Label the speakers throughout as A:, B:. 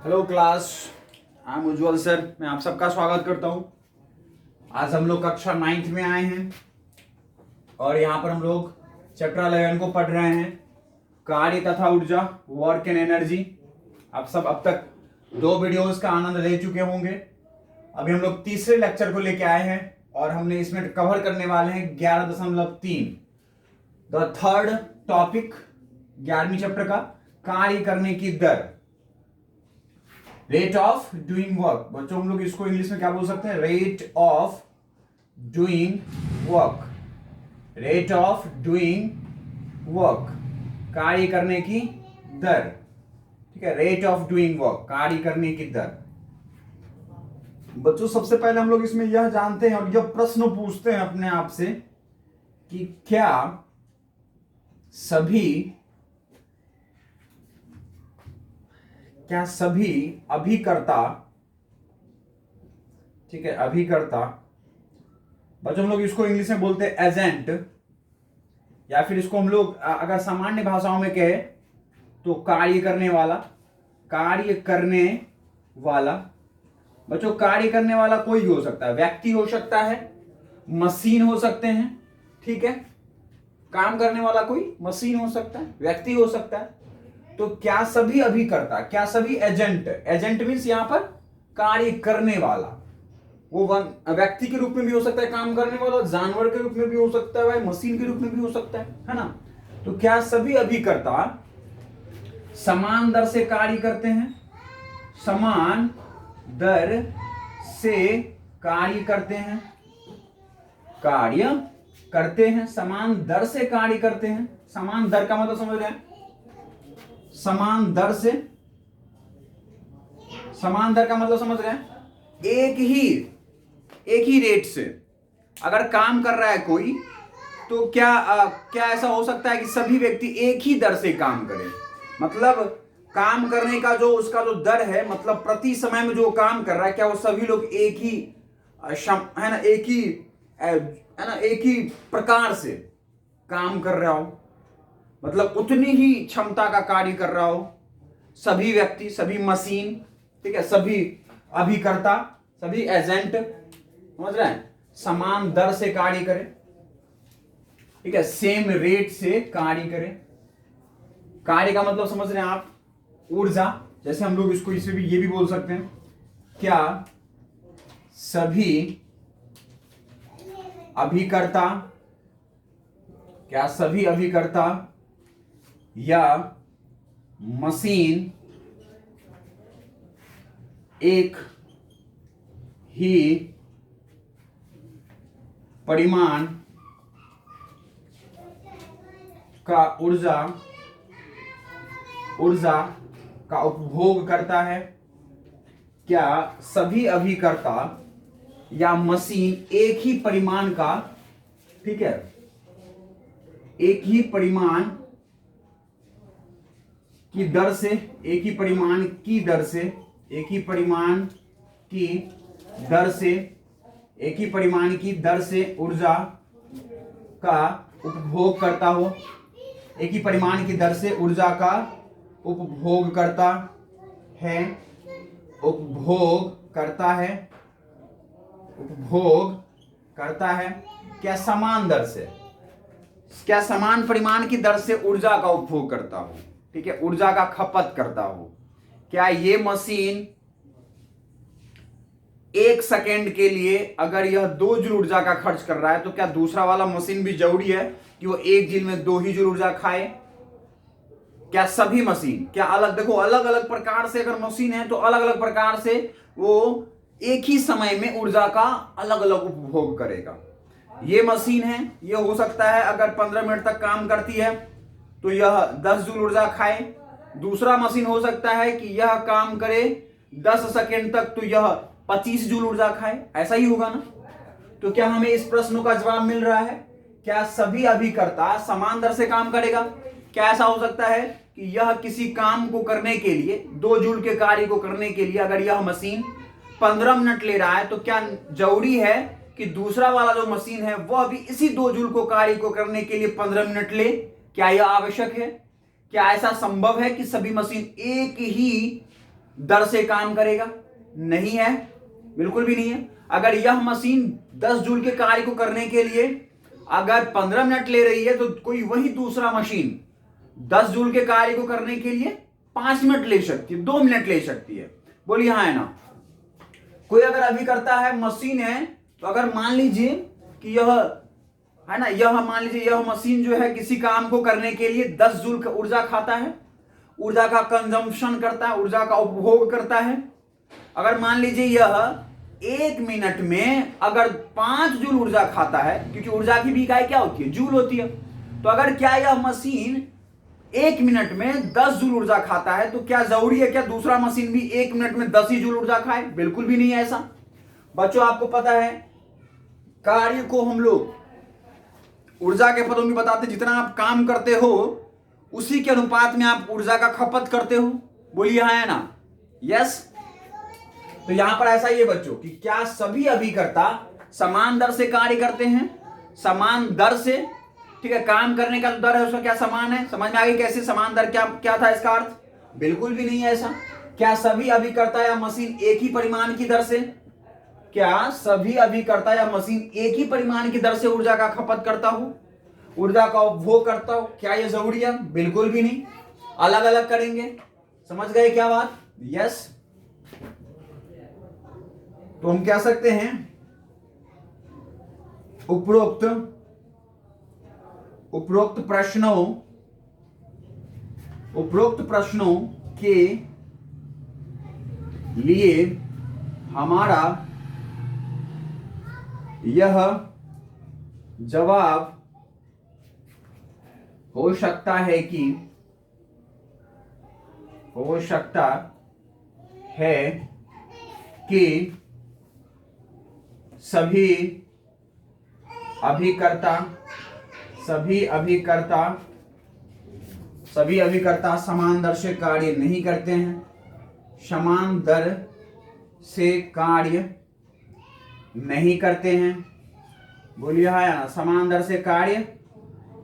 A: Hello class, I am Ujjwal sir. मैं आप सबका स्वागत करता हूं। आज हम लोग कक्षा 9th में आए हैं और यहाँ पर हम लोग चैप्टर 11 को पढ़ रहे हैं, कार्य तथा ऊर्जा, वर्क एंड एनर्जी। आप सब अब तक 2 वीडियोस का आनंद ले चुके होंगे। अभी हम लोग तीसरे लेक्चर को लेके आए हैं और हमने इसमें कवर करने वाले हैं 11.3 द थर्ड टॉपिक 11वीं चैप्टर का, कार्य करने की दर, रेट ऑफ डूइंग वर्क। बच्चों हम लोग इसको इंग्लिश में क्या बोल सकते हैं? Rate of doing work. Rate of doing work, कार्य करने की दर। ठीक है, रेट ऑफ डूइंग वर्क, कार्य करने की दर। बच्चों सबसे पहले हम लोग इसमें यह जानते हैं और यह प्रश्न पूछते हैं अपने आप से कि क्या सभी अभिकर्ता, ठीक है, अभिकर्ता, बच्चों हम लोग इसको इंग्लिश में बोलते हैं एजेंट, या फिर इसको हम लोग अगर सामान्य भाषाओं में कहे तो कार्य करने वाला। कार्य करने वाला, बच्चों कार्य करने वाला कोई भी हो सकता है, व्यक्ति हो सकता है, मशीन हो सकते हैं। ठीक है, काम करने वाला कोई मशीन हो सकता है, व्यक्ति हो सकता है। तो क्या सभी अभिकर्ता, क्या सभी एजेंट, एजेंट मीन्स यहां पर कार्य करने वाला, वो व्यक्ति के रूप में भी हो सकता है काम करने वाला, जानवर के रूप में भी हो सकता है, मशीन के रूप में भी हो सकता है ना। तो क्या सभी अभिकर्ता समान दर से कार्य करते हैं? समान दर से कार्य करते हैं, कार्य करते हैं, समान दर से कार्य करते हैं। समान दर का मतलब समझ रहे हैं? समान दर से, समान दर का मतलब समझ रहे हैं? एक ही रेट से अगर काम कर रहा है कोई, तो क्या ऐसा हो सकता है कि सभी व्यक्ति एक ही दर से काम करें? मतलब काम करने का जो उसका जो दर है, मतलब प्रति समय में जो काम कर रहा है, क्या वो सभी लोग एक ही है ना, एक ही प्रकार से काम कर रहा हो, मतलब उतनी ही क्षमता का कार्य कर रहा हो सभी व्यक्ति, सभी मशीन, ठीक है, सभी अभिकर्ता, सभी एजेंट, समझ रहे हैं? समान दर से कार्य करें, ठीक है, सेम रेट से कार्य करें। कार्य का मतलब समझ रहे हैं आप? ऊर्जा। जैसे हम लोग इसको इसे भी ये भी बोल सकते हैं, क्या सभी अभिकर्ता, क्या सभी अभिकर्ता या मशीन एक ही परिमाण का ऊर्जा का उपभोग करता है? क्या सभी अभिकर्ता या मशीन एक ही परिमाण का, ठीक है, एक ही परिमाण की दर से, एक ही परिमाण की दर से, एक ही परिमाण की दर से, एक ही परिमाण की दर से ऊर्जा का उपभोग करता हो? एक ही परिमाण की दर से ऊर्जा का उपभोग करता है, उपभोग करता है, उपभोग करता है। क्या समान दर से, क्या समान परिमाण की दर से ऊर्जा का उपभोग करता हो, ठीक है, ऊर्जा का खपत करता हो? क्या ये मशीन 1 सेकेंड के लिए अगर यह 2 जूल ऊर्जा का खर्च कर रहा है, तो क्या दूसरा वाला मशीन भी जरूरी है कि वो 1 जूल में 2 ही जूल ऊर्जा खाए? क्या सभी मशीन, क्या अलग, देखो अलग अलग प्रकार से अगर मशीन है तो अलग अलग प्रकार से वो एक ही समय में ऊर्जा का अलग अलग उपभोग करेगा। ये मशीन है, ये हो सकता है अगर 15 मिनट तक काम करती है तो यह 10 जूल ऊर्जा खाए। दूसरा मशीन हो सकता है कि यह काम करे 10 सेकेंड तक तो यह 25 जूल ऊर्जा खाए। ऐसा ही होगा ना? तो क्या हमें इस प्रश्न का जवाब मिल रहा है? क्या सभी अभिकर्ता समान दर से काम करेगा? क्या ऐसा हो सकता है कि यह किसी काम को करने के लिए, 2 जूल के कार्य को करने के लिए अगर यह मशीन 15 मिनट ले रहा है, तो क्या जरूरी है कि दूसरा वाला जो मशीन है वह भी इसी 2 जूल को कार्य को करने के लिए 15 मिनट ले? क्या यह आवश्यक है? क्या ऐसा संभव है कि सभी मशीन एक ही दर से काम करेगा? नहीं है, बिल्कुल भी नहीं है। अगर यह मशीन 10 जूल के कार्य को करने के लिए अगर 15 मिनट ले रही है, तो कोई वही दूसरा मशीन 10 जूल के कार्य को करने के लिए 5 मिनट ले सकती है, 2 मिनट ले सकती है। बोलिए हाँ है ना। कोई अगर अभी करता है, मशीन है, तो अगर मान लीजिए कि यह है ना, यह मान लीजिए यह मशीन जो है किसी काम को करने के लिए 10 जूल का ऊर्जा खाता है, ऊर्जा का कंजम्पशन करता है, ऊर्जा का उपभोग करता है। अगर मान लीजिए यह 1 मिनट में अगर 5 जूल ऊर्जा खाता है, क्योंकि ऊर्जा की भी इकाई क्या होती है? जूल होती है। तो अगर क्या यह मशीन 1 मिनट में 10 जूल ऊर्जा खाता है, तो क्या जरूरी है क्या दूसरा मशीन भी 1 मिनट में 10 ही जूल ऊर्जा खाए? बिल्कुल भी नहीं है ऐसा। बच्चों आपको पता है, कार्य को हम लोग ऊर्जा के पदों में बताते, जितना आप काम करते हो उसी के अनुपात में आप ऊर्जा का खपत करते हो। बोलिए हाँ है ना। यस। तो यहां पर ऐसा ही है बच्चों कि क्या सभी अभिकर्ता समान दर से कार्य करते हैं? समान दर से, ठीक है। काम करने का दर है उसका क्या समान है? समझ में आ गई कैसे समान दर क्या क्या था इसका अर्थ? बिल्कुल भी नहीं है ऐसा। क्या सभी अभिकर्ता या मशीन एक ही परिमाण की दर से, क्या सभी अभिकर्ता या मशीन एक ही परिमाण की दर से ऊर्जा का खपत करता हो, ऊर्जा का उपभोग करता हो? क्या यह जरूरी है? बिल्कुल भी नहीं, अलग अलग करेंगे। समझ गए क्या बात? यस। तो हम कह सकते हैं उपरोक्त प्रश्नों के लिए हमारा यह जवाब हो सकता है कि सभी अभिकर्ता समान दर से कार्य नहीं करते हैं, समान दर से कार्य नहीं करते हैं। बोलिए हाँ या ना, समान दर से कार्य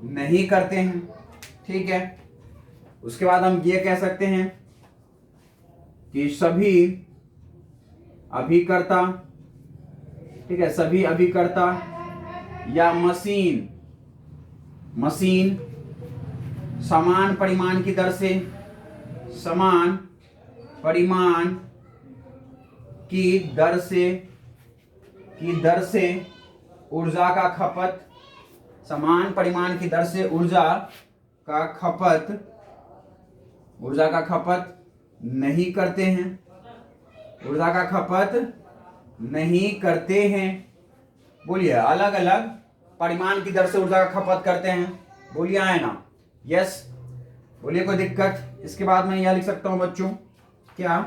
A: नहीं करते हैं। ठीक है। उसके बाद हम ये कह सकते हैं कि सभी अभिकर्ता, ठीक है, सभी अभिकर्ता या मशीन समान परिमाण की दर से ऊर्जा का खपत, समान परिमाण की दर से ऊर्जा का खपत नहीं करते हैं, ऊर्जा का खपत नहीं करते हैं। बोलिए अलग अलग परिमाण की दर से ऊर्जा का खपत करते हैं। बोलिए है ना। यस। बोलिए कोई दिक्कत? इसके बाद मैं यह लिख सकता हूं बच्चों क्या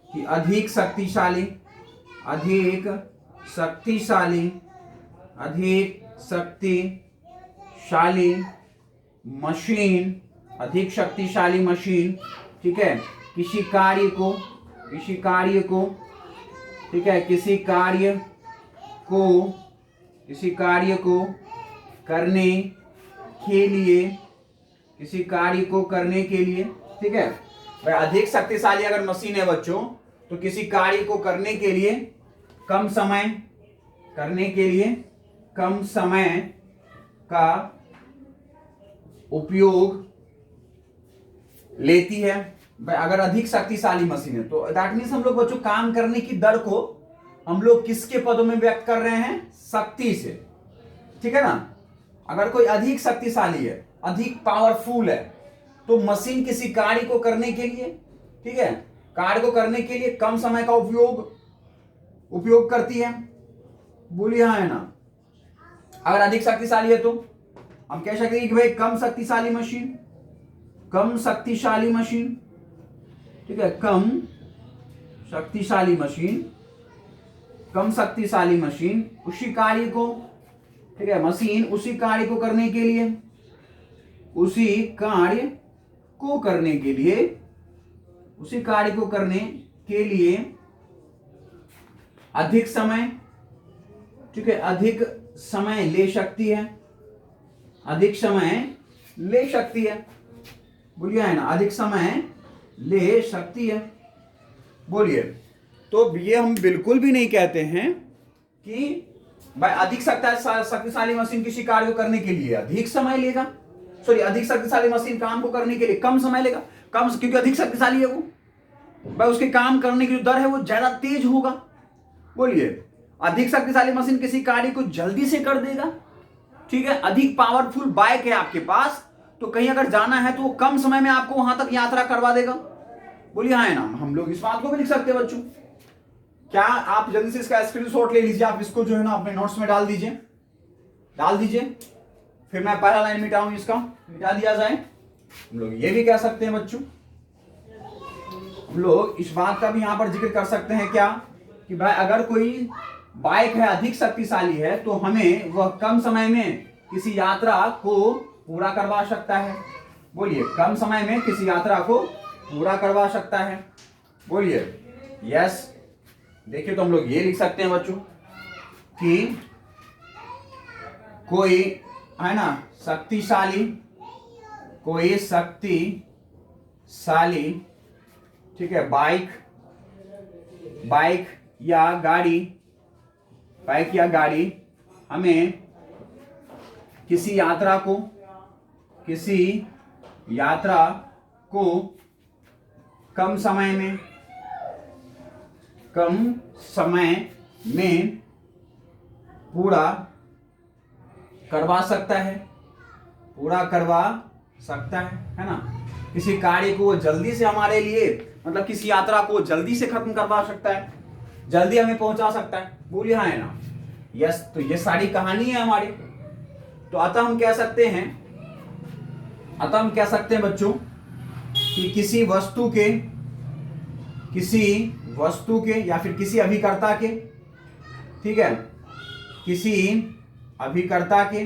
A: कि अधिक शक्तिशाली मशीन, ठीक है, किसी कार्य को ठीक है, किसी कार्य को करने के लिए, ठीक है भाई, अधिक शक्तिशाली अगर मशीन है बच्चों, तो किसी कार्य को करने के लिए कम समय का उपयोग लेती है। अगर अधिक शक्तिशाली मशीन है तो दैट मीन्स हम लोग बच्चों काम करने की दर को हम लोग किसके पदों में व्यक्त कर रहे हैं? शक्ति से। ठीक है ना। अगर कोई अधिक शक्तिशाली है, अधिक पावरफुल है, तो मशीन किसी कार्य को करने के लिए, ठीक है, कार्य को करने के लिए कम समय का उपयोग करती है। बोलिए हाँ है ना। अगर अधिक शक्तिशाली है तो हम कह सकते हैं कि भाई कम शक्तिशाली मशीन, ठीक है, कम शक्तिशाली मशीन उसी कार्य को, ठीक है, मशीन उसी कार्य को करने के लिए अधिक समय, ठीक है, अधिक समय ले सकती है। बोलिए है ना, अधिक समय ले सकती है। बोलिए। तो ये हम बिल्कुल भी नहीं कहते हैं कि भाई अधिक शक्तिशाली मशीन किसी कार्य को करने के लिए अधिक समय लेगा, सॉरी अधिक शक्तिशाली मशीन काम को करने के लिए कम समय लेगा, कम क्योंकि अधिक शक्तिशाली है वो, भाई उसके काम करने की जो दर है वो ज्यादा तेज होगा। बोलिए, अधिक शक्तिशाली मशीन किसी कार्य को जल्दी से कर देगा, ठीक है। अधिक पावरफुल बाइक है आपके पास, तो कहीं अगर जाना है तो वो कम समय में आपको वहां तक यात्रा करवा देगा। बोलिए हाँ है ना। हम लोग इस बात को भी लिख सकते हैं बच्चों। क्या आप जल्दी से इसका स्क्रीनशॉट ले लीजिए, आप इसको जो है ना अपने नोट्स में डाल दीजिए, फिर मैं पहला लाइन मिटाऊं, इसका मिटा दिया जाए। हम लोग ये भी कह सकते हैं बच्चों, हम लोग इस बात का भी यहां पर जिक्र कर सकते हैं क्या, कि भाई अगर कोई बाइक है अधिक शक्तिशाली है तो हमें वह कम समय में किसी यात्रा को पूरा करवा सकता है। बोलिए, कम समय में किसी यात्रा को पूरा करवा सकता है। बोलिए यस। देखिए तो हम लोग ये लिख सकते हैं बच्चों कि कोई है ना कोई शक्तिशाली, ठीक है, बाइक या गाड़ी हमें किसी यात्रा को कम समय में पूरा करवा सकता है ना। किसी कार्य को वो जल्दी से हमारे लिए, मतलब किसी यात्रा को जल्दी से खत्म करवा सकता है, जल्दी हमें पहुंचा सकता है। बोलिए हाँ है ना। यस, तो ये सारी कहानी है हमारी। तो अतः हम कह सकते हैं बच्चों कि किसी वस्तु के या फिर किसी अभिकर्ता के, ठीक है, किसी अभिकर्ता के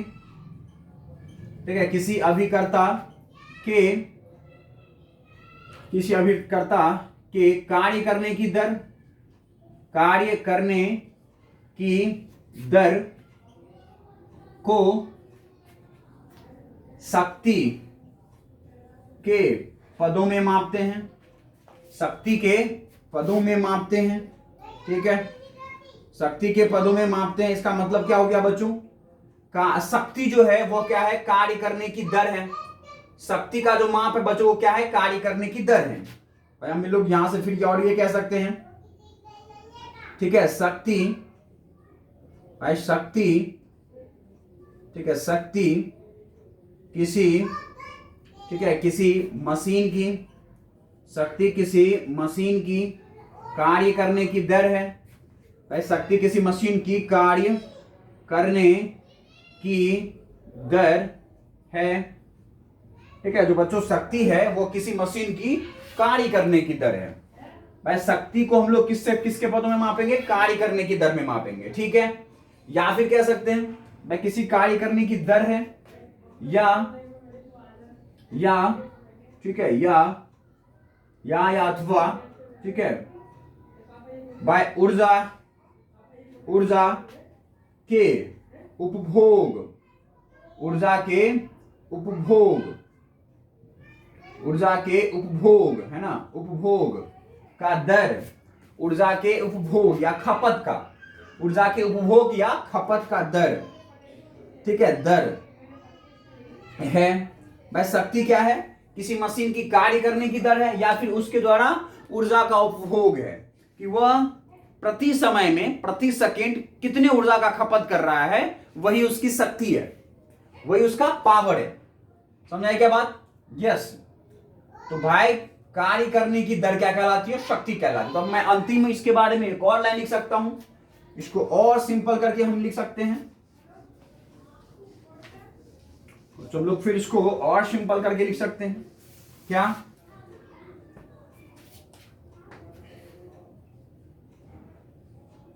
A: कार्य करने की दर को शक्ति के पदों में मापते हैं, ठीक है। शक्ति के पदों में मापते हैं, इसका मतलब क्या हो गया बच्चों, का शक्ति जो है वो क्या है, कार्य करने की दर है। शक्ति का जो माप है बच्चों वो क्या है, कार्य करने की दर है। भाई हम लोग यहां से फिर और ये कह सकते हैं, ठीक है, शक्ति, ठीक है, शक्ति किसी मशीन की कार्य करने की दर है। भाई शक्ति किसी मशीन की कार्य करने की दर है, ठीक है। जो बच्चों शक्ति है वो किसी मशीन की कार्य करने की दर है। भाई शक्ति को हम लोग किसके पदों में मापेंगे, कार्य करने की दर में मापेंगे, ठीक है। या फिर कह सकते हैं भाई किसी कार्य करने की दर है, या ठीक है, या अथवा, ठीक है, भाई ऊर्जा के उपभोग है ना, उपभोग का दर, ऊर्जा के उपभोग या खपत का दर, ठीक है, दर है। भाई शक्ति क्या है, किसी मशीन की कार्य करने की दर है, या फिर उसके द्वारा ऊर्जा का उपभोग है, कि वह प्रति समय में प्रति सेकंड कितने ऊर्जा का खपत कर रहा है, वही उसकी शक्ति है, वही उसका पावर है। समझाए क्या बात। यस। तो भाई कार्य करने की दर क्या कहलाती है, शक्ति कहलाती है। तो अब मैं अंतिम में इसके बारे में एक और लाइन लिख सकता हूं, इसको और सिंपल करके हम लिख सकते हैं। तो हम लोग फिर इसको और सिंपल करके लिख सकते हैं, क्या,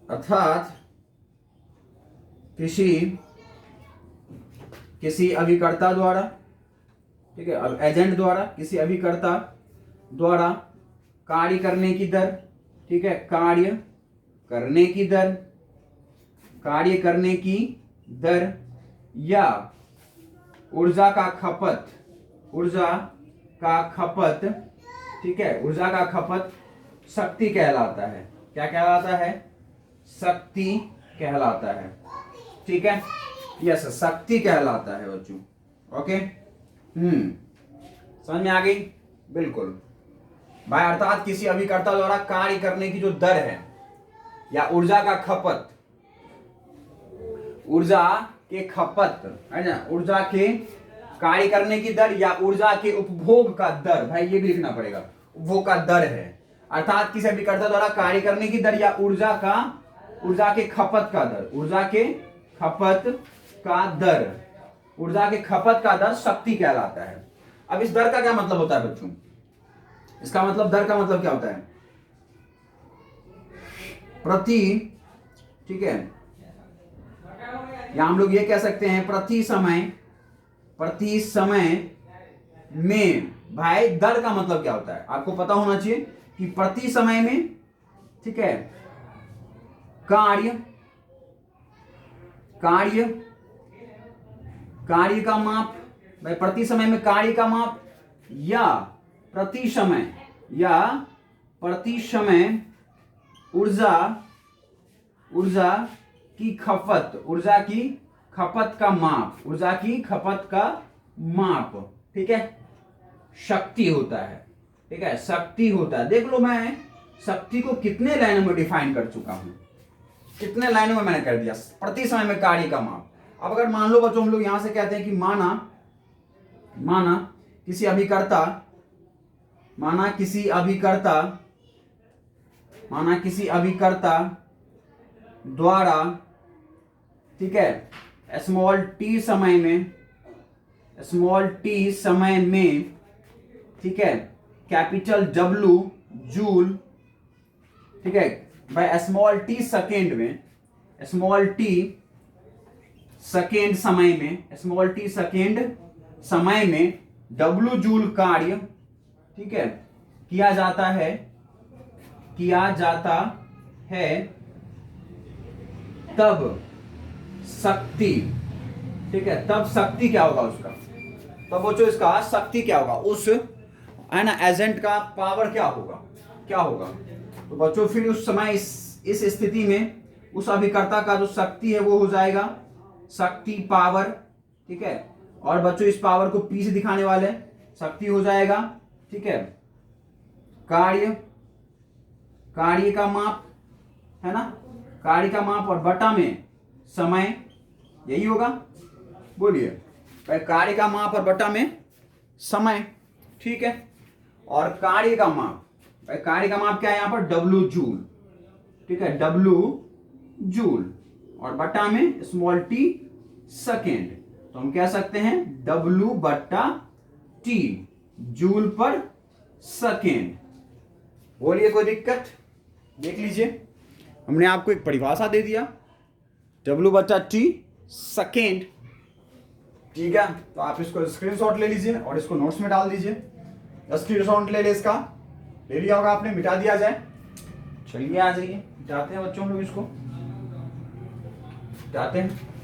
A: अर्थात किसी अभिकर्ता द्वारा, ठीक है, अब एजेंट द्वारा, किसी अभिकर्ता द्वारा कार्य करने की दर, ठीक है, कार्य करने की दर या ऊर्जा का खपत, ठीक है, ऊर्जा का खपत शक्ति कहलाता है। क्या कहलाता है? शक्ति कहलाता है। ठीक है, यस, शक्ति कहलाता है बच्चों। ओके, समझ में आ गई? बिल्कुल भाई, अर्थात किसी अभिकर्ता द्वारा कार्य करने की जो दर है या ऊर्जा का खपत, ऊर्जा के खपत है ना, ऊर्जा के कार्य करने की दर या ऊर्जा के उपभोग का दर, भाई ये भी लिखना पड़ेगा, उपभोग का दर है। अर्थात किसी अभिकर्ता द्वारा कार्य करने की दर या ऊर्जा के खपत का दर, ऊर्जा के खपत का दर, ऊर्जा के खपत का दर शक्ति कहलाता है। अब इस दर का क्या मतलब होता है बच्चों? इसका मतलब, दर का मतलब क्या होता है? प्रति, ठीक है, या हम लोग ये कह सकते हैं प्रति समय में। भाई दर का मतलब क्या होता है आपको पता होना चाहिए कि प्रति समय में, ठीक है, कार्य का माप, भाई प्रति समय में कार्य का माप, या प्रति समय ऊर्जा की खपत का माप, ऊर्जा की खपत का माप, ठीक है, शक्ति होता है। ठीक है, शक्ति होता है। देख लो मैं शक्ति को कितने लाइनों में डिफाइन कर चुका हूं, कितने लाइनों में मैंने कर दिया। प्रति समय में कार्य का माप। अब अगर मान लो बच्चों हम लोग यहां से कहते हैं कि माना किसी अभिकर्ता द्वारा, ठीक है, स्मॉल टी समय में, ठीक है, कैपिटल डब्ल्यू जूल, ठीक है, भाई स्मॉल टी सेकेंड समय में डब्ल्यू जूल कार्य, ठीक है, किया जाता है तब शक्ति, ठीक है, तब शक्ति क्या होगा उसका, तब वो जो इसका शक्ति क्या होगा, उस है ना एजेंट का पावर क्या होगा। तो बच्चों फिर उस समय इस स्थिति में उस अभिकर्ता का जो शक्ति है वो हो जाएगा शक्ति पावर, ठीक है। और बच्चों इस पावर को पी से दिखाने वाले, शक्ति हो जाएगा, ठीक है, कार्य का माप, है ना, कार्य का माप, और बटा में समय, यही होगा, बोलिए भाई, कार्य का माप और बटा में समय, ठीक है। और कार्य का माप, भाई कार्य का माप क्या है यहाँ पर, डब्ल्यू जूल, ठीक है, डब्ल्यू जूल, और बटा में स्मॉल टी सेकेंड, तो हम कह सकते हैं डब्ल्यू बट्टा टी, जूल पर सेकेंड। बोलिए कोई दिक्कत? देख लीजिए हमने आपको एक परिभाषा दे दिया, डब्ल्यू बट्टा टी सेकेंड, ठीक है। तो आप इसको स्क्रीनशॉट ले लीजिए और इसको नोट्स में डाल दीजिए। स्क्रीनशॉट ले इसका, ले लिया होगा आपने, मिटा दिया जाए। चलिए आ जाइए, जाते हैं बच्चों लोग, इसको जाते हैं।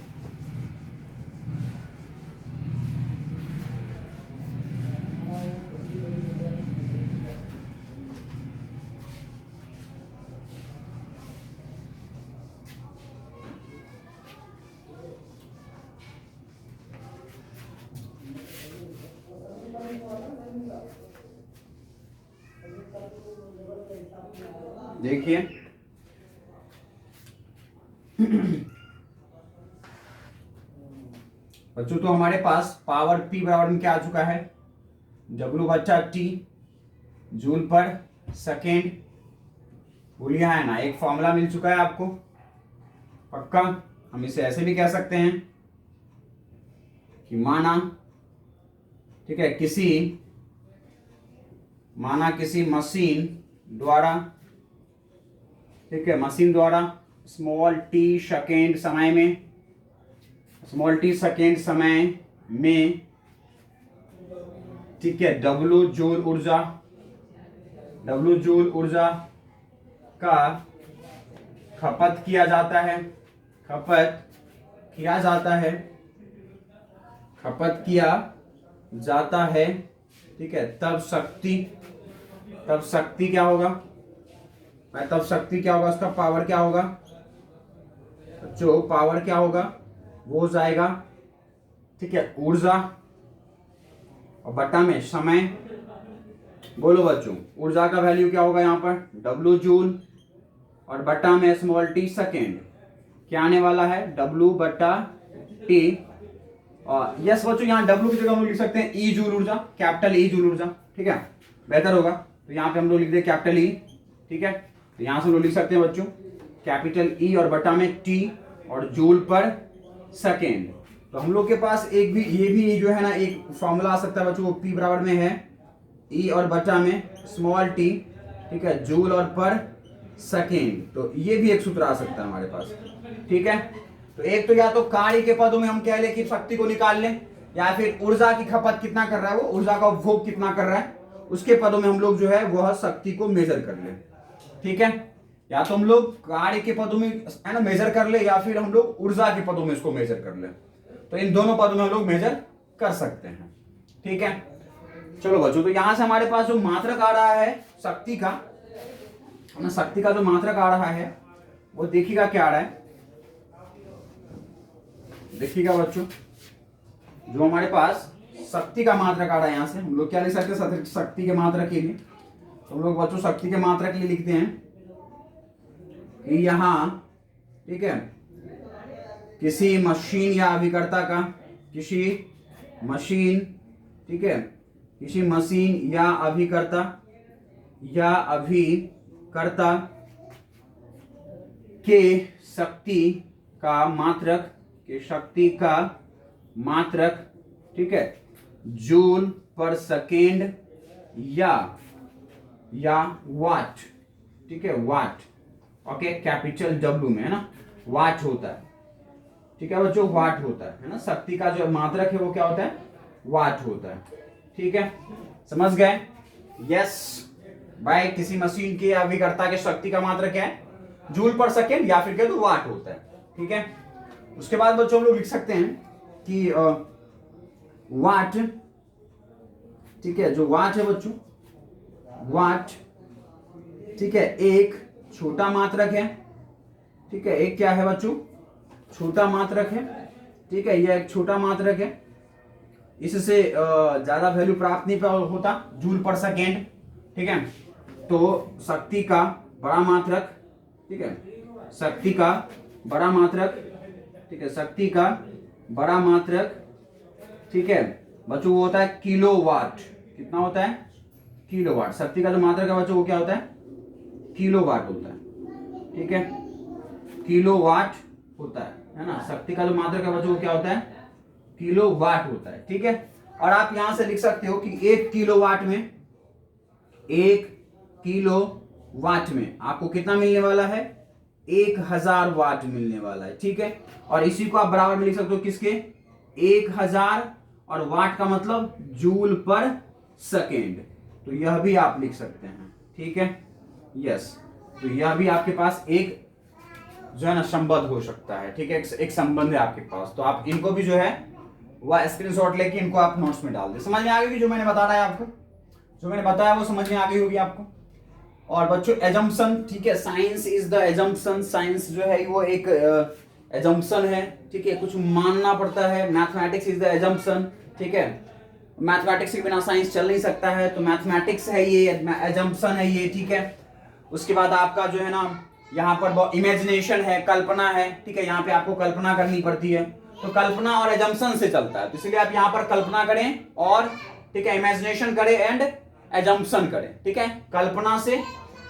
A: देखिए बच्चों, तो हमारे पास पावर P बराबर में क्या आ चुका है, W बच्चा T जूल पर सेकेंड। बोलिए है ना, एक फॉर्मूला मिल चुका है आपको, पक्का। हम इसे ऐसे भी कह सकते हैं कि माना, ठीक है, किसी मशीन द्वारा, ठीक है, मशीन द्वारा स्मॉल टी सेकेंड समय में, ठीक है, डब्ल्यू जूल ऊर्जा का खपत किया जाता है, ठीक है, तब शक्ति क्या होगा, मैं तब शक्ति क्या होगा, उसका पावर क्या होगा, जो पावर क्या होगा वो हो जाएगा, ठीक है, ऊर्जा, और बटा में समय। बोलो बच्चों, ऊर्जा का वैल्यू क्या होगा यहाँ पर, W जूल, और बटा में स्मॉल t सेकेंड। क्या आने वाला है, W बटा t। और यस बच्चों, यहाँ W की जगह हम लोग लिख सकते हैं E जूल ऊर्जा, कैपिटल E जूल ऊर्जा, ठीक है, बेहतर होगा। तो यहाँ पे हम लोग लिख दे कैपिटल E, ठीक है। तो यहाँ से हम लोग लिख सकते हैं बच्चों कैपिटल E और बटा में t और जूल पर सेकेंड। तो हम लोग के पास एक भी ये भी जो है ना एक फॉर्मूला आ सकता है बच्चों, वो P बराबर में है E और बटा में स्मॉल t, ठीक है, जूल और पर सेकेंड। तो ये भी एक सूत्र आ सकता है हमारे पास, ठीक है। तो एक तो या तो कार्य के पदों में हम कह लें कि शक्ति को निकाल लें, या फिर ऊर्जा की खपत कितना कर रहा है वो, ऊर्जा का उपभोग कितना कर रहा है, उसके पदों में हम लोग जो है वह शक्ति को मेजर कर लें, ठीक है। या तो हम लोग कार्य के पदों में है ना मेजर कर ले, या फिर हम लोग ऊर्जा के पदों में इसको मेजर कर ले। तो इन दोनों पदों में हम लोग मेजर कर सकते हैं, ठीक है। चलो बच्चों, तो यहां से हमारे पास जो मात्रक आ रहा है शक्ति का, शक्ति का जो मात्रक आ रहा है वो देखिएगा क्या आ रहा है। देखिएगा बच्चों, जो हमारे पास शक्ति का मात्रक आ रहा है, यहां से हम लोग क्या लिख सकते हैं शक्ति के मात्रक के लिए। तो हम लोग बच्चों शक्ति के मात्रक के लिए लिखते हैं कि यहां, ठीक है, किसी मशीन या अभिकर्ता का, किसी मशीन, ठीक है, किसी मशीन या अभिकर्ता के शक्ति का मात्रक, के शक्ति का मात्रक, ठीक है, जूल पर सेकेंड या वाट, ठीक है, वाट, ओके, कैपिटल W में है ना वाट होता है, ठीक है बच्चों, वाट होता है ना, शक्ति का जो मात्रक है वो क्या होता है, वाट होता है, ठीक है, समझ गए। यस भाई, किसी मशीन के अभिकर्ता के शक्ति का मात्रक क्या है, जूल पर सेकेंड या फिर क्या तो वाट होता है, ठीक है। उसके बाद बच्चों हम लोग लिख सकते हैं कि वाट, ठीक है, जो वाट है बच्चों, वाट, ठीक है, एक छोटा मात्रक है, ठीक है, एक क्या है बच्चों, छोटा मात्रक है, ठीक है, यह एक छोटा मात्रक है, इससे ज्यादा वैल्यू प्राप्त नहीं होता, जूल पर सेकेंड, ठीक है। तो शक्ति का बड़ा मात्रक, ठीक है, शक्ति का बड़ा मात्रक, ठीक है, शक्ति का बड़ा मात्रक, ठीक है बच्चों, वो होता है किलोवाट। कितना होता है, किलोवाट। शक्ति का जो मात्रक है बच्चों वो क्या होता है, किलोवाट होता है, ठीक है, किलोवाट होता है ना। शक्ति का जो मात्रक है बच्चों वो क्या होता है, किलोवाट होता है, ठीक है। और आप यहां से लिख सकते हो कि 1 किलोवाट में, 1 किलोवाट में आपको कितना मिलने वाला है, 1000 वाट मिलने वाला है, ठीक है। और इसी को आप बराबर में लिख सकते हो किसके, 1000, और वाट का मतलब जूल पर सेकेंड। तो यह भी आप लिख सकते हैं, ठीक है, यस। तो यह भी आपके पास एक जो है ना संबंध हो सकता है, ठीक है, एक संबंध है आपके पास। तो आप इनको भी जो है वह स्क्रीनशॉट लेके इनको आप नोट्स में डाल दे। समझ में आ गई जो मैंने बता रहा है आपको, जो मैंने बताया वो समझ में आ गई होगी आपको। और बच्चों एजम्पशन, ठीक है, science is the assumption, science जो है वो एक एजम्पशन है, ठीक है, कुछ मानना पड़ता है। मैथमेटिक्स इज द एजम्पशन, ठीक है, मैथमेटिक्स के बिना साइंस चल नहीं सकता है, तो मैथमेटिक्स है ये, एजम्पशन है ये, ठीक है। उसके बाद आपका जो है ना यहाँ पर इमेजिनेशन है, कल्पना है, ठीक है, यहाँ पे आपको कल्पना करनी पड़ती है, तो कल्पना और एजम्पशन से चलता है। तो इसलिए आप यहाँ पर कल्पना करें और, ठीक है, इमेजिनेशन करें एंड एजम्पशन करें, ठीक है, कल्पना से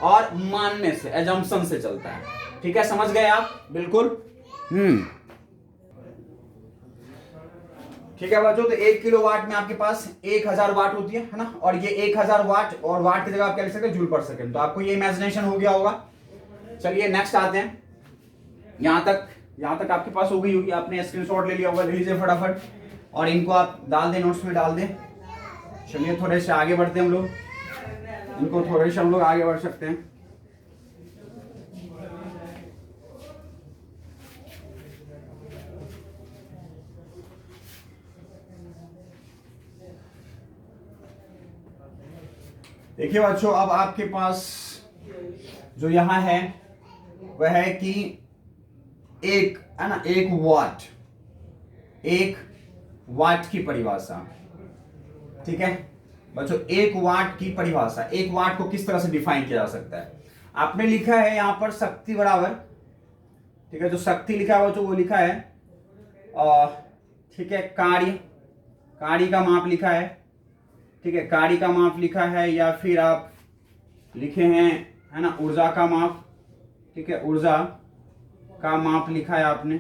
A: और मानने से, एजम्पशन से चलता है, ठीक है, समझ गए आप, बिल्कुल। ठीक है बच्चों, तो 1 किलोवाट में आपके पास 1000 वाट होती है ना, और ये 1000 वाट, और वाट की जगह आप क्या लिख सकते हैं, जूल पर सेकंड। तो आपको ये इमेजिनेशन हो गया होगा। चलिए नेक्स्ट आते हैं, यहां तक आपके पास हो गई होगी, आपने स्क्रीनशॉट ले लिया होगा, ले लीजिए फटाफट और इनको आप डाल दें, नोट्स में डाल दें। चलिए थोड़े से आगे बढ़ते हैं हम लोग, इनको थोड़े से हम लोग आगे बढ़ सकते हैं। देखिए बच्चों, अब आपके पास जो यहाँ है वह है कि एक है ना, एक वाट की परिभाषा। ठीक है बच्चों, एक वाट की परिभाषा, एक वाट को किस तरह से डिफाइन किया जा सकता है। आपने लिखा है यहां पर शक्ति बराबर, ठीक है, जो शक्ति लिखा है बच्चों वो लिखा है ठीक है, कार्य का माप लिखा है। ठीक है, कार्य का माप लिखा है, या फिर आप लिखे हैं है ना ऊर्जा का माप। ठीक है, ऊर्जा का माप लिखा है आपने।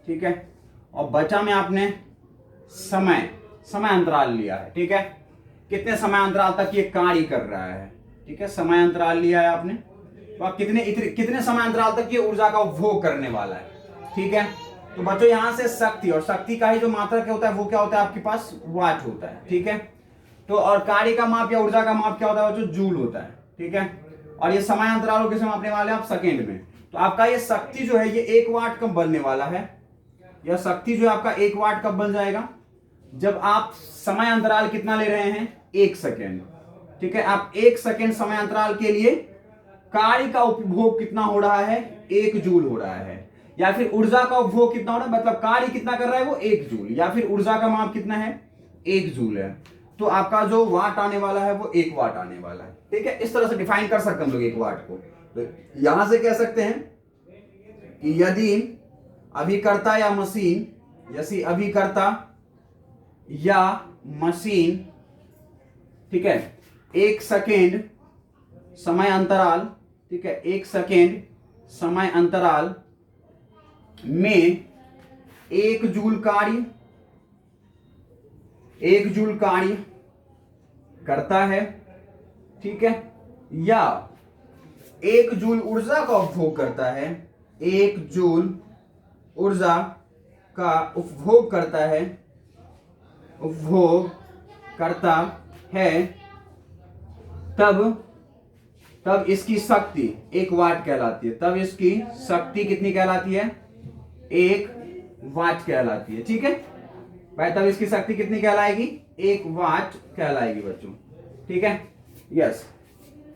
A: ठीक है, और बचा में आपने समय अंतराल लिया है। ठीक है, कितने समय अंतराल तक ये कार्य कर रहा है। ठीक है, समय अंतराल लिया है आपने, तो आप कितने समय अंतराल तक ये ऊर्जा का उपभोग करने वाला है। ठीक है, तो बच्चों यहां से शक्ति, और शक्ति का ही जो मात्रक होता है वो क्या होता है आपके पास, वाट होता है। ठीक है, तो और कार्य का माप या ऊर्जा का माप क्या होता है बच्चों, जूल होता है। ठीक है, और ये समय अंतरालों किसे मापने वाले हैं आप, सेकेंड में। तो आपका ये शक्ति जो है ये 1 वाट कब बनने वाला है, यह शक्ति जो है आपका 1 वाट कब बन जाएगा, जब आप समय अंतराल कितना ले रहे हैं, 1 सेकेंड। ठीक है, आप 1 सेकेंड समय अंतराल के लिए कार्य का उपभोग कितना हो रहा है, 1 जूल हो रहा है। या फिर ऊर्जा का उपभोग कितना हो रहा है, मतलब कार्य कितना कर रहा है वो 1 जूल, या फिर ऊर्जा का माप कितना है, 1 जूल है। तो आपका जो वाट आने वाला है वो 1 वाट आने वाला है। ठीक है, इस तरह से डिफाइन कर सकते हैं हम लोग 1 वाट को। तो यहां से कह सकते हैं कि यदि अभिकर्ता या मशीन, ठीक है, 1 सेकेंड समय अंतराल, ठीक है, 1 सेकेंड समय अंतराल में 1 जूल कार्य करता है। ठीक है, या 1 जूल ऊर्जा का उपभोग करता है, 1 जूल ऊर्जा का उपभोग करता है, तब इसकी शक्ति 1 वाट कहलाती है। तब इसकी शक्ति कितनी कहलाती है, 1 वाट कहलाती है। ठीक है भाई, तब इसकी शक्ति कितनी कहलाएगी, 1 वाट कहलाएगी बच्चों। ठीक है, यस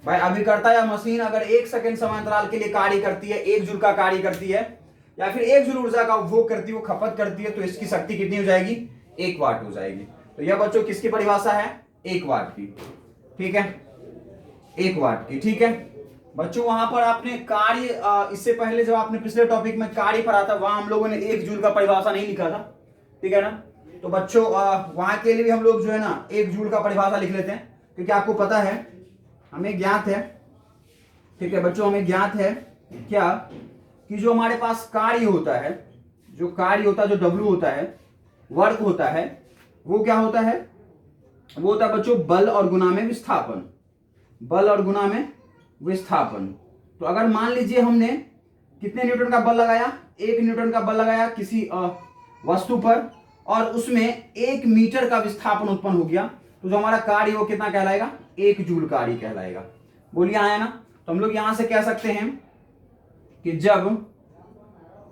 A: भाई, अभिकर्ता या मशीन अगर 1 सेकेंड समय अंतराल के लिए कार्य करती है, 1 जूल का कार्य करती है, या फिर 1 जूल ऊर्जा का उपभोग करती है, वो खपत करती है, तो इसकी शक्ति कितनी हो जाएगी, 1 वाट हो जाएगी। तो यह बच्चों किसकी परिभाषा है, 1 वाट की। ठीक है, 1 वाट की। ठीक है बच्चों, वहां पर आपने कार्य, इससे पहले जब आपने पिछले टॉपिक में कार्य पढ़ा था, वहां हम लोगों ने 1 जूल का परिभाषा नहीं लिखा था। ठीक है ना, तो बच्चों वहां के लिए भी हम लोग जो है ना 1 जूल का परिभाषा लिख लेते हैं, क्योंकि आपको पता है, हमें ज्ञात है। ठीक है बच्चों, हमें ज्ञात है क्या, कि जो हमारे पास कार्य होता है, जो W होता है, वर्क होता है, वो क्या होता है, वो होता है बच्चों बल और गुना में विस्थापन। बल और गुना में विस्थापन। तो अगर मान लीजिए हमने कितने न्यूटन का बल लगाया, 1 न्यूटन का बल लगाया किसी वस्तु पर, और उसमें 1 मीटर का विस्थापन उत्पन्न हो गया, तो जो हमारा कार्य वो कितना कहलाएगा, 1 जूल कार्य कहलाएगा। बोलिए आया ना। तो हम लोग यहां से कह सकते हैं कि जब,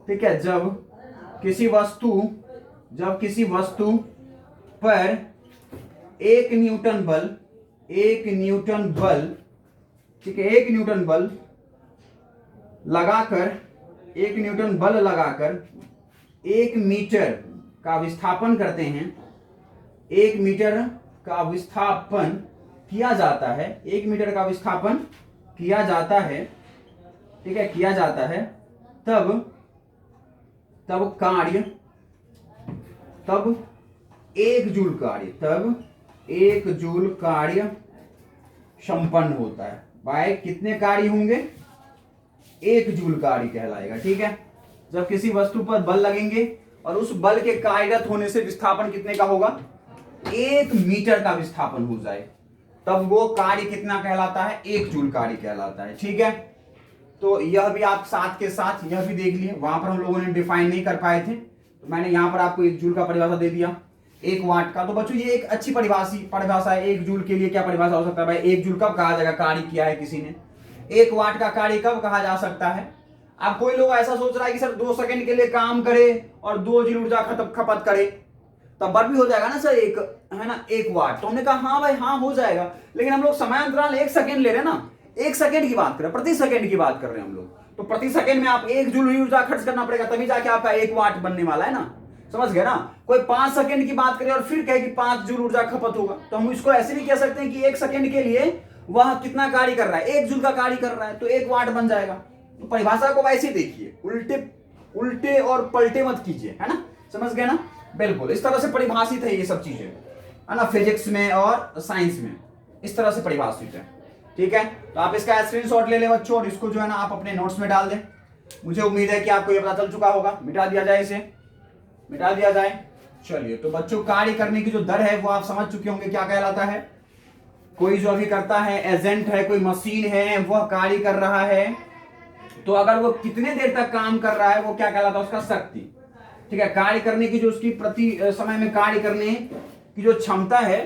A: ठीक है, जब किसी वस्तु पर 1 न्यूटन बल, ठीक है, 1 न्यूटन बल लगाकर 1 मीटर का विस्थापन करते हैं, 1 मीटर का विस्थापन किया जाता है, 1 मीटर का विस्थापन किया जाता है, ठीक है, किया जाता है, तब 1 जूल कार्य संपन्न होता है। बाय कितने कार्य होंगे, 1 जूल कार्य कहलाएगा। ठीक है, जब किसी वस्तु पर बल लगेंगे और उस बल के कार्यरत होने से विस्थापन कितने का होगा, 1 मीटर का विस्थापन हो जाए, तब वो कार्य कितना कहलाता है, 1 जूल कार्य कहलाता है। ठीक है, तो यह भी आप साथ के साथ यह भी देख लिए, वहां पर हम लोगों ने डिफाइन नहीं कर पाए थे, तो मैंने यहां पर आपको 1 जूल का परिभाषा दे दिया, 1 वाट का। तो बच्चों ये एक अच्छी परिभाषा है। 1 जूल के लिए क्या परिभाषा हो सकता है भाई, 1 जूल कब कहा जाएगा, कार्य किया है किसी ने। 1 वाट का कार्य कब कहा जा सकता है। अब कोई लोग ऐसा सोच रहा है कि सर 2 सेकंड के लिए काम करे और 2 जूल ऊर्जा खपत करे, तब भी हो जाएगा ना सर, 1 वाट। तो हमने कहा हाँ भाई हाँ हो जाएगा, लेकिन हम लोग समय अंतराल 1 सेकंड ले रहे हैं ना, 1 सेकंड की बात कर रहे हैं, प्रति सेकंड की बात कर रहे हैं हम लोग। तो प्रति सेकंड में आप 1 जूल ऊर्जा खर्च करना पड़ेगा, तभी जाके आपका 1 वाट बनने वाला है ना, समझ गए ना। कोई 5 सेकंड की बात करे और फिर कहे कि 5 जूल ऊर्जा खपत होगा, तो हम इसको ऐसे भी कह सकते हैं कि 1 सेकंड के लिए वह कितना कार्य कर रहा है, 1 जूल का कार्य कर रहा है, तो 1 वाट बन जाएगा। तो परिभाषा को वैसे देखिए, उल्टे और पलटे मत कीजिए, है ना, समझ गए ना। बिल्कुल इस तरह से परिभाषित है ये सब चीजें, है ना, फिजिक्स में और साइंस में इस तरह से परिभाषित है। ठीक है, तो आप इसका स्क्रीनशॉट ले लें बच्चों, और इसको जो है ना आप अपने नोट्स में डाल दें। मुझे उम्मीद है कि आपको ये पता चल चुका होगा। मिटा दिया जाए, इसे मिटा दिया जाए। चलिए, तो बच्चों कार्य करने की जो दर है वो आप समझ चुके होंगे क्या कहलाता है। कोई जो अभी करता है, एजेंट है, कोई मशीन है, वह कार्य कर रहा है, तो अगर वो कितने देर तक काम कर रहा है वो क्या कहलाता है, उसका शक्ति। ठीक है, कार्य करने की जो उसकी प्रति समय में कार्य करने की जो क्षमता है,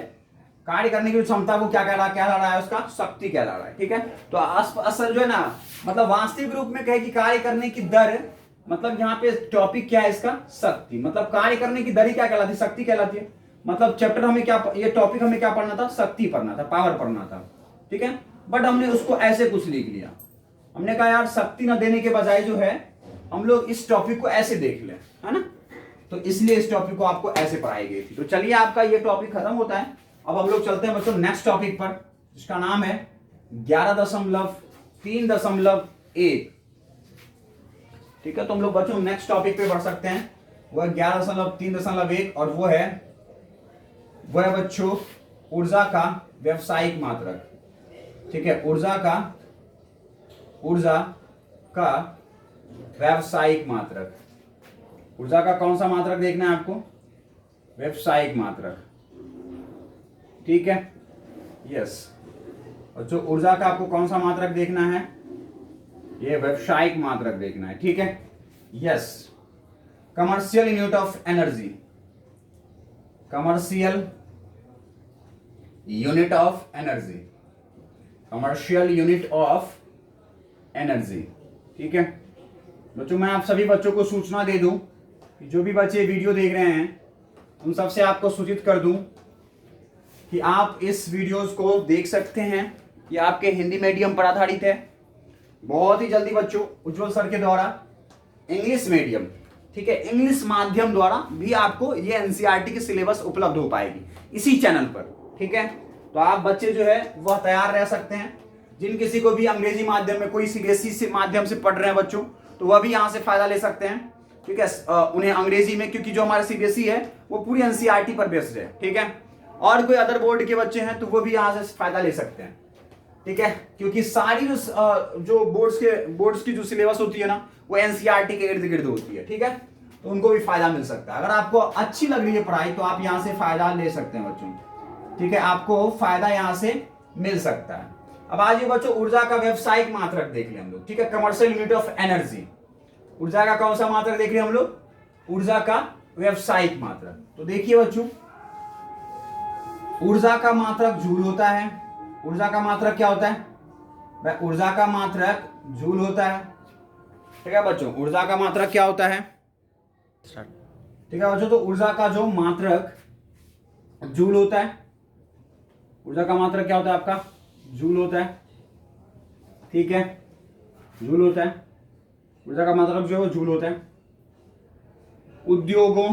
A: कार्य करने की जो क्षमता, वो क्या कहला रहा है, उसका शक्ति कहला रहा है। ठीक है, तो असल जो है ना, मतलब वास्तविक रूप में कहे कि कार्य करने की दर, मतलब यहाँ पे टॉपिक क्या है इसका, शक्ति। मतलब कार्य करने की दर ही क्या कहलाती है, शक्ति कहलाती है। मतलब चैप्टर हमें क्या, ये टॉपिक हमें क्या पढ़ना था, शक्ति पढ़ना था, पावर पढ़ना था। ठीक है, बट हमने उसको ऐसे कुछ लिख लिया। हमने कहा यार शक्ति न देने के बजाय जो है हम लोग इस टॉपिक को ऐसे देख लें, है ना, तो इसलिए इस टॉपिक को आपको ऐसे पढ़ाई गई थी। तो चलिए, आपका ये टॉपिक खत्म होता है। अब हम लोग चलते हैं बच्चों नेक्स्ट टॉपिक पर, जिसका नाम है 11.3.1। ठीक है, तो हम लोग बच्चों नेक्स्ट टॉपिक पे बढ़ सकते हैं। वो है 11.3.1 और वो है बच्चों ऊर्जा का व्यवसायिक मात्रक। ठीक है, ऊर्जा का व्यवसायिक मात्रक। ऊर्जा का कौन सा मात्रक देखना है आपको, व्यवसायिक मात्रक। ठीक है, यस, और जो ऊर्जा का आपको कौन सा मात्रक देखना है, ये व्यवसायिक मात्रक देखना है। ठीक है, yes, commercial unit of energy, commercial unit of energy, commercial unit of energy. ठीक है बच्चों, मैं आप सभी बच्चों को सूचना दे दूं कि जो भी बच्चे वीडियो देख रहे हैं उन सबसे आपको सूचित कर दूं कि आप इस वीडियोस को देख सकते हैं। ये आपके हिंदी मीडियम पर आधारित है। बहुत ही जल्दी बच्चों उज्जवल सर के द्वारा इंग्लिश मीडियम, ठीक है, इंग्लिश माध्यम द्वारा भी आपको ये एनसीईआरटी की सिलेबस उपलब्ध हो पाएगी इसी चैनल पर। ठीक है, तो आप बच्चे जो है वह तैयार रह सकते हैं। जिन किसी को भी अंग्रेजी माध्यम में, कोई सीबीएसई से माध्यम से पढ़ रहे हैं बच्चों, तो वह भी यहाँ से फायदा ले सकते हैं। ठीक है, उन्हें अंग्रेजी में, क्योंकि जो हमारा सीबीएसई है वो पूरी एनसीईआरटी पर बेस्ड है। ठीक है, और कोई अदर बोर्ड के बच्चे हैं तो वो भी यहाँ से फायदा ले सकते हैं। ठीक है, क्योंकि सारी जो बोर्ड्स की जो सिलेबस होती है ना, वो एनसीईआरटी के इर्द गिर्द होती है। ठीक है, तो उनको भी फायदा मिल सकता है। अगर आपको अच्छी लग रही है पढ़ाई तो आप यहाँ से फायदा ले सकते हैं बच्चों। ठीक है, आपको फायदा यहाँ से मिल सकता है। अब आज ये बच्चों ऊर्जा का व्यवसायिक मात्रक देख लें हम लोग। ठीक है, कमर्शियल यूनिट ऑफ एनर्जी, ऊर्जा का कौन सा मात्रक देख रहे हैं हम लोग, ऊर्जा का व्यवसायिक मात्रक। तो देखिए बच्चों, ऊर्जा का मात्रक जूल होता है। ऊर्जा का मात्रक क्या होता है, ऊर्जा का मात्रक जूल होता है। ठीक है बच्चों, ऊर्जा का मात्रक क्या होता है, ठीक है बच्चों, तो ऊर्जा का जो मात्रक जूल होता है, ऊर्जा का मात्रक क्या होता है आपका, जूल होता है। ठीक है, जूल होता है, ऊर्जा का मात्रक जो है जूल होता है। उद्योगों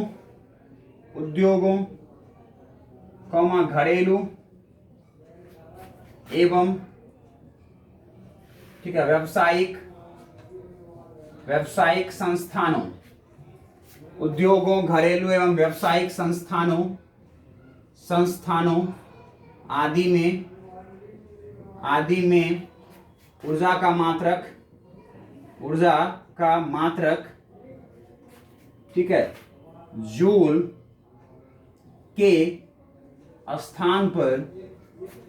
A: घरेलू एवं, ठीक है, व्यावसायिक संस्थानों, उद्योगों, घरेलू एवं व्यावसायिक संस्थानों आदि में ऊर्जा का मात्रक, ठीक है, जूल के स्थान पर,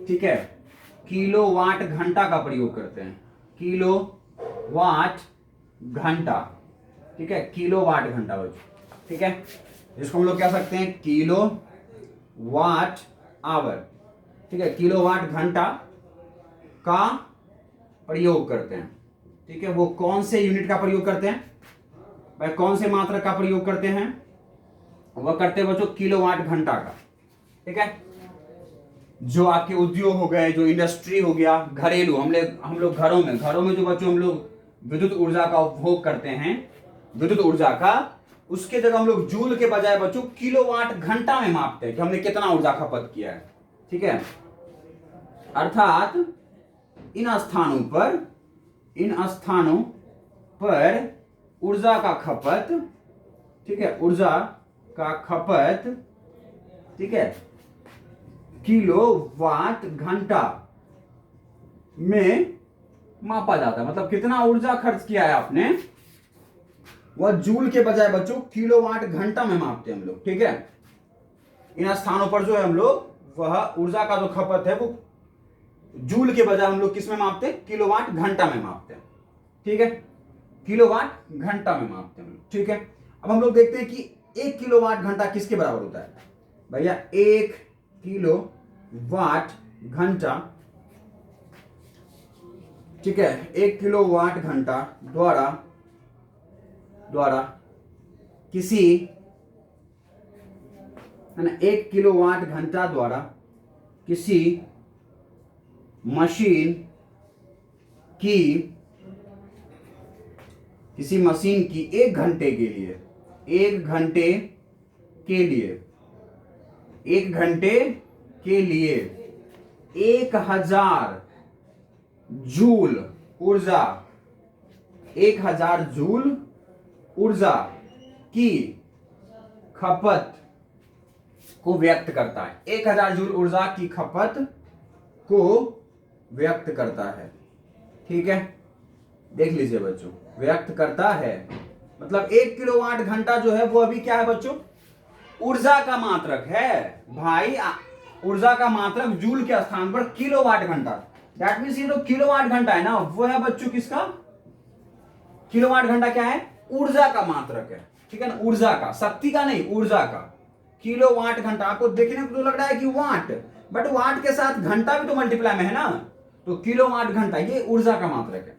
A: ठीक है, किलोवाट घंटा का प्रयोग करते हैं। किलोवाट घंटा, ठीक है, किलोवाट घंटा बच्चों। ठीक है, इसको हम लोग कह सकते हैं किलोवाट आवर। ठीक है, किलोवाट घंटा का प्रयोग करते हैं। ठीक है, वो कौन से यूनिट का प्रयोग करते हैं, वह कौन से मात्रक का प्रयोग करते हैं, वह करते हैं बच्चों किलोवाट घंटा का। ठीक है, जो आपके उद्योग हो गए, जो इंडस्ट्री हो गया, घरेलू, हम लोग घरों में जो बच्चों हम लोग विद्युत ऊर्जा का उपभोग करते हैं, विद्युत ऊर्जा का, उसके जगह हम लोग जूल के बजाय बच्चों किलोवाट घंटा में मापते हैं कि हमने कितना ऊर्जा खपत किया है। ठीक है, अर्थात इन स्थानों पर ऊर्जा का खपत, ठीक है, ऊर्जा का खपत, ठीक है, किलोवाट घंटा में मापा जाता है। मतलब कितना ऊर्जा खर्च किया है आपने, वह जूल के बजाय बच्चों किलोवाट घंटा में मापते हैं हम लोग। ठीक है, इन स्थानों पर जो है हम लोग वह ऊर्जा का जो खपत है वो जूल के बजाय हम लोग किस में मापते हैं, किलोवाट घंटा में मापते हैं। ठीक है, किलोवाट घंटा में मापते हैं हम लोग। ठीक है, अब हम लोग देखते हैं कि 1 किलोवाट घंटा किसके बराबर होता है भैया। 1 किलोवाट घंटा, ठीक है, 1 किलोवाट घंटा द्वारा किसी, है ना, 1 किलोवाट घंटा द्वारा किसी मशीन की 1 घंटे के लिए 1000 जूल ऊर्जा 1000 जूल ऊर्जा की खपत को व्यक्त करता है। 1000 जूल ऊर्जा की खपत को व्यक्त करता है। ठीक है, देख लीजिए बच्चों, व्यक्त करता है मतलब 1 किलोवाट घंटा जो है वो अभी क्या है बच्चों, ऊर्जा का मात्रक है भाई। ऊर्जा का मात्रक जूल के स्थान पर किलोवाट घंटा, दैट मींस ये जो किलोवाट घंटा है ना, वो है बच्चों किसका, किलोवाट घंटा क्या है, ऊर्जा का मात्रक है। ठीक है ना, ऊर्जा का, शक्ति का नहीं, ऊर्जा का। किलोवाट घंटा आपको देखने को तो लग रहा है कि वाट, बट वाट के साथ घंटा भी तो मल्टीप्लाई में है ना, तो किलोवाट घंटा ये ऊर्जा का मात्रक है।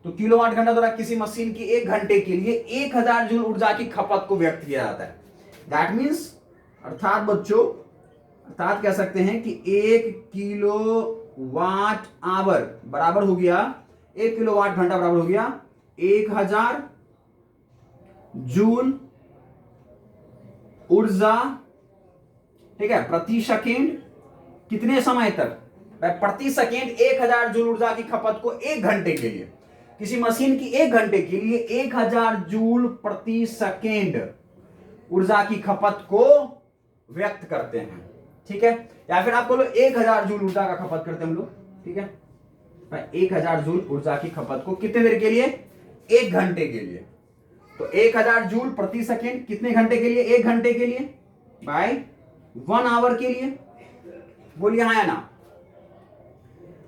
A: तो किलोवाट घंटा द्वारा किसी मशीन की 1 घंटे के लिए 1000 जूल ऊर्जा की खपत को व्यक्त किया जाता है। दैट मीन्स, अर्थात बच्चों, अर्थात कह सकते हैं कि 1 किलोवाट आवर बराबर हो गया, 1 किलोवाट घंटा बराबर हो गया 1000 जूल ऊर्जा। ठीक है, प्रति सेकेंड कितने समय तक, प्रति सेकेंड 1000 जूल ऊर्जा की खपत को 1 घंटे के लिए, किसी मशीन की 1 घंटे के लिए 1000 जूल प्रति सेकेंड ऊर्जा की खपत को व्यक्त करते हैं। ठीक है, या फिर आप बोलो 1000 जूल ऊर्जा का खपत करते हैं हम लोग। ठीक है, 1000 जूल ऊर्जा की खपत को कितने देर के लिए, 1 घंटे के लिए। तो 1000 जूल प्रति सेकेंड कितने घंटे के लिए, 1 घंटे के लिए, बाय 1 आवर के लिए, बोलिए हाँ या ना।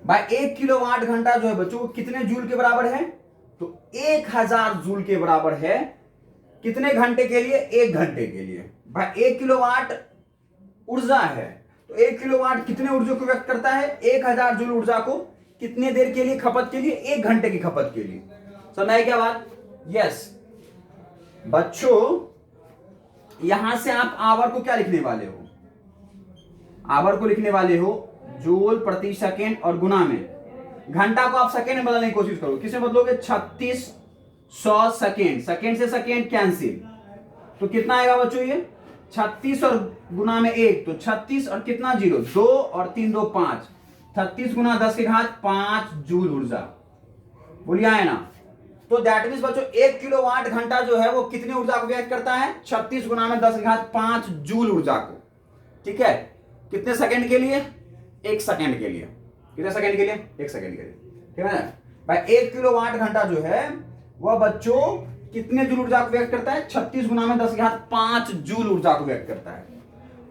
A: भाई 1 किलोवाट घंटा जो है बच्चों कितने जूल के बराबर है, तो 1000 जूल के बराबर है। कितने घंटे के लिए, 1 घंटे के लिए। भाई 1 किलोवाट ऊर्जा है, तो 1 किलोवाट कितने ऊर्जा को व्यक्त करता है, 1000 जूल ऊर्जा को कितने देर के लिए खपत के लिए, 1 घंटे की खपत के लिए। समझ आई क्या बात। यस बच्चों, यहां से आप आवर को क्या लिखने वाले हो, आवर को लिखने वाले हो जूल प्रति सेकेंड और गुना में घंटा को आप सेकेंड में बदलने की कोशिश करो। किसे बदलोगे, 3600 सेकेंड, सेकेंड से सेकेंड कैंसिल, तो कितना आएगा बच्चों ये 36 और गुना में 1, तो 36 और कितना 0, 2 और 3 2 5, 36 गुना 10 की घात 5 जूल ऊर्जा, बोलिए है ना। तो दैट मींस बच्चों 1 किलोवाट घंटा जो है वो कितनी ऊर्जा को व्यक्त करता है, 36 गुना में 10 की घात 5 जूल ऊर्जा को। ठीक है, कितने सेकंड के लिए, 1 सेकंड के लिए। कितने सेकंड के लिए, 1 सेकंड के लिए। ठीक है ना भाई, 1 किलोवाट घंटा जो है वह बच्चों कितने जूल ऊर्जा को व्यक्त करता है, 36 गुना में 10 की घात 5 जूल ऊर्जा को व्यक्त करता है।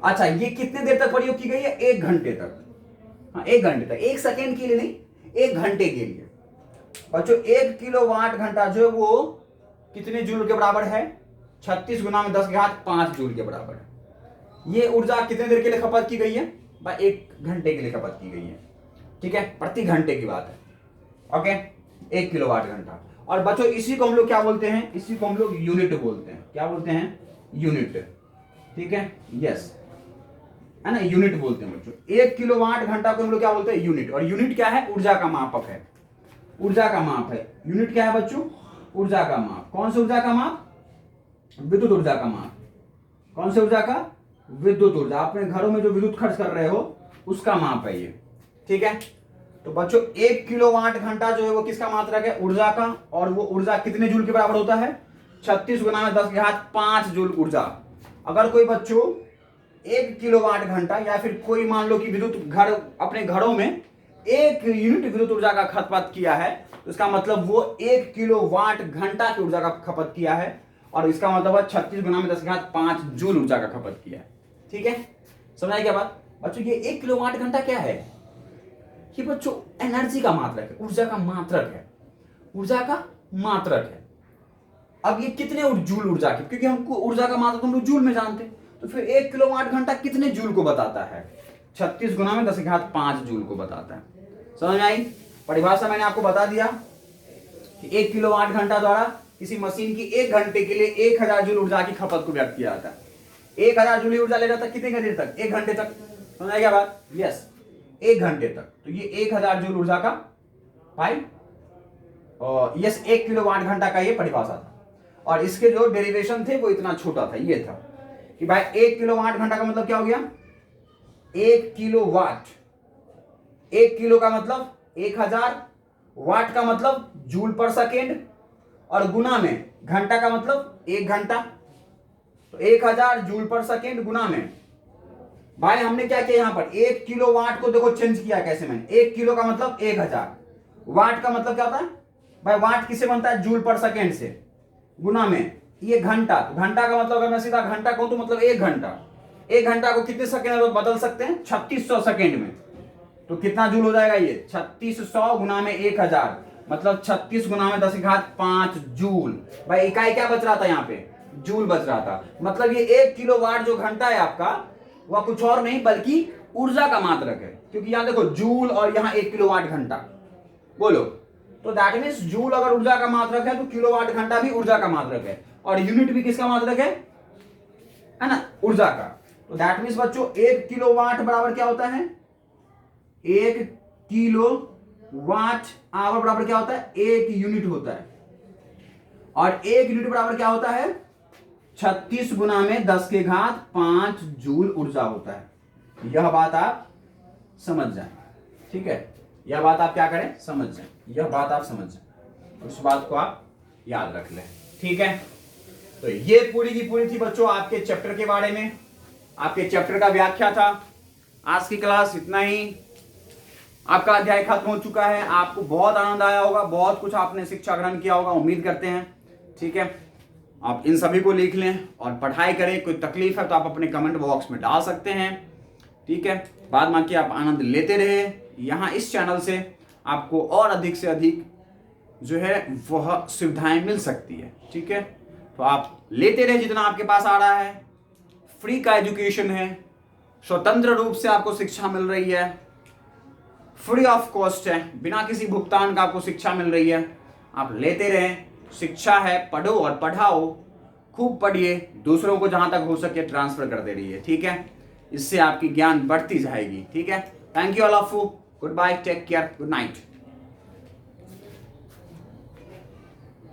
A: अच्छा, ये कितने देर तक प्रयोग की गई है, 1 घंटे तक। हाँ 1 घंटे तक, 1 सेकेंड के लिए नहीं, 1 घंटे के लिए। बच्चों 1 किलोवाट घंटा जो है वो कितने जूल के बराबर है, 36 गुना में 10 की घात 5 जूल के बराबर है। ये ऊर्जा कितने देर के लिए खपत की गई है, भाई 1 घंटे के लिए खपत की गई है। ठीक है, प्रति घंटे की बात है। ओके, 1 किलोवाट घंटा। और बच्चों इसी को हम लोग क्या बोलते हैं, इसी को हम लोग यूनिट बोलते हैं। क्या बोलते हैं, यूनिट। ठीक है, यस। है ना, यूनिट बोलते हैं बच्चों। 1 किलोवाट घंटा को हम लोग क्या बोलते हैं, यूनिट। और यूनिट क्या है, ऊर्जा का मापक है, ऊर्जा का माप है। यूनिट क्या है बच्चों, ऊर्जा का माप। कौन से ऊर्जा का माप, विद्युत ऊर्जा का माप। कौन से ऊर्जा का, विद्युत ऊर्जा। अपने घरों में जो विद्युत खर्च कर रहे हो उसका माप है ये, ठीक है। तो बच्चों 1 किलोवाट घंटा जो है वो किसका मात्रक है, ऊर्जा का। और वो ऊर्जा कितने जूल के बराबर होता है, 36 गुना में 10 की घात 5 जूल ऊर्जा। अगर कोई बच्चों 1 किलोवाट घंटा या फिर कोई मान लो कि विद्युत घर अपने घरों में 1 यूनिट विद्युत ऊर्जा का खपत किया है, तो इसका मतलब वो 1 किलोवाट घंटा की ऊर्जा का खपत किया है। और इसका मतलब है 36 गुना में 10 की घात 5 जूल ऊर्जा का खपत किया है, ठीक है। समझ आई क्या बात बच्चों। ये 1 किलोवाट घंटा क्या है, कि बच्चों एनर्जी का मात्रक है, ऊर्जा का मात्रक है, ऊर्जा का मात्रक है। अब ये कितने जूल ऊर्जा की, क्योंकि हमको ऊर्जा का मात्रक हम लोग जूल में जानते हैं, तो फिर 1 किलोवाट घंटा कितने जूल को बताता है, 36 गुना में 10 की घात 5 जूल को बताता है। समझ में आई। परिभाषा मैंने आपको बता दिया कि 1 किलोवाट घंटा द्वारा किसी मशीन की 1 घंटे के लिए 1000 जूल ऊर्जा की खपत को व्यक्त किया जाता है। 1000 जूल ऊर्जा ले जाता है कितने देर तक, 1 घंटे तक। समझ आई क्या बात, यस 1 घंटे तक। तो ये 1000 जूल ऊर्जा का पाई, और यस 1 किलोवाट घंटा का ये परिभाषा था। और इसके जो डेरिवेशन थे वो इतना छोटा था, ये था कि भाई 1 किलोवाट घंटा का मतलब क्या हो गया, 1 किलोवाट। 1 किलो का मतलब 1000, वाट का मतलब जूल पर सेकेंड, और गुना में घंटा का मतलब 1 घंटा। तो 1000 जूल पर सेकेंड गुना में, भाई हमने क्या किया यहां पर 1 किलोवाट को देखो चेंज किया कैसे मैंने। 1 किलो का मतलब 1000, वाट का मतलब क्या होता है भाई, वाट किससे बनता है, जूल पर सेकेंड से, गुना में ये घंटा। तो घंटा का मतलब अगर मैं सीधा घंटा कहूं तो मतलब 1 घंटा। 1 घंटा को कितने सेकेंड में बदल सकते हैं, 3600 सेकेंड में। तो कितना जूल हो जाएगा ये, 3600 गुना में 1000, मतलब 36 गुना में 10 की घात 5 जूल। भाई इकाई क्या बच रहा था यहाँ पे, जूल बच रहा था। मतलब ये 1 किलोवाट जो घंटा है आपका, वह कुछ और नहीं बल्कि ऊर्जा का मात्रक है। क्योंकि यहां देखो जूल और यहां 1 किलोवाट घंटा, बोलो तो दैट मीन्स जूल अगर ऊर्जा का मात्रक है तो किलोवाट घंटा भी ऊर्जा का मात्रक है, और यूनिट भी किसका मात्रक है ना, ऊर्जा का। तो दैट मीन्स बच्चों 1 किलोवाट बराबर क्या होता है, 1 किलो वाट आवर बराबर क्या होता है, 1 यूनिट होता है। और 1 यूनिट बराबर क्या होता है, 36 गुना में 10 के घात 5 जूल ऊर्जा होता है। यह बात आप समझ जाएं, ठीक है। यह बात आप क्या करें, समझ जाएं, यह बात आप समझ जाएं, उस बात को आप याद रख लें, ठीक है। तो ये पूरी की पूरी थी बच्चों आपके चैप्टर के बारे में, आपके चैप्टर का व्याख्या था। आज की क्लास इतना ही, आपका अध्याय खत्म हो चुका है। आपको बहुत आनंद आया होगा, बहुत कुछ आपने शिक्षा ग्रहण किया होगा, उम्मीद करते हैं, ठीक है। आप इन सभी को लिख लें और पढ़ाई करें। कोई तकलीफ है तो आप अपने कमेंट बॉक्स में डाल सकते हैं, ठीक है। बाद बाकी आप आनंद लेते रहे। यहाँ इस चैनल से आपको और अधिक से अधिक जो है वह सुविधाएं मिल सकती है, ठीक है। तो आप लेते रहे जितना आपके पास आ रहा है। फ्री का एजुकेशन है, स्वतंत्र रूप से आपको शिक्षा मिल रही है, फ्री ऑफ कॉस्ट है, बिना किसी भुगतान का आपको शिक्षा मिल रही है। आप लेते रहें, शिक्षा है, पढ़ो और पढ़ाओ, खूब पढ़िए, दूसरों को जहां तक हो सके ट्रांसफर करते रहिए, ठीक है। इससे आपकी ज्ञान बढ़ती जाएगी, ठीक है। Thank you all of you, goodbye, take care, good night.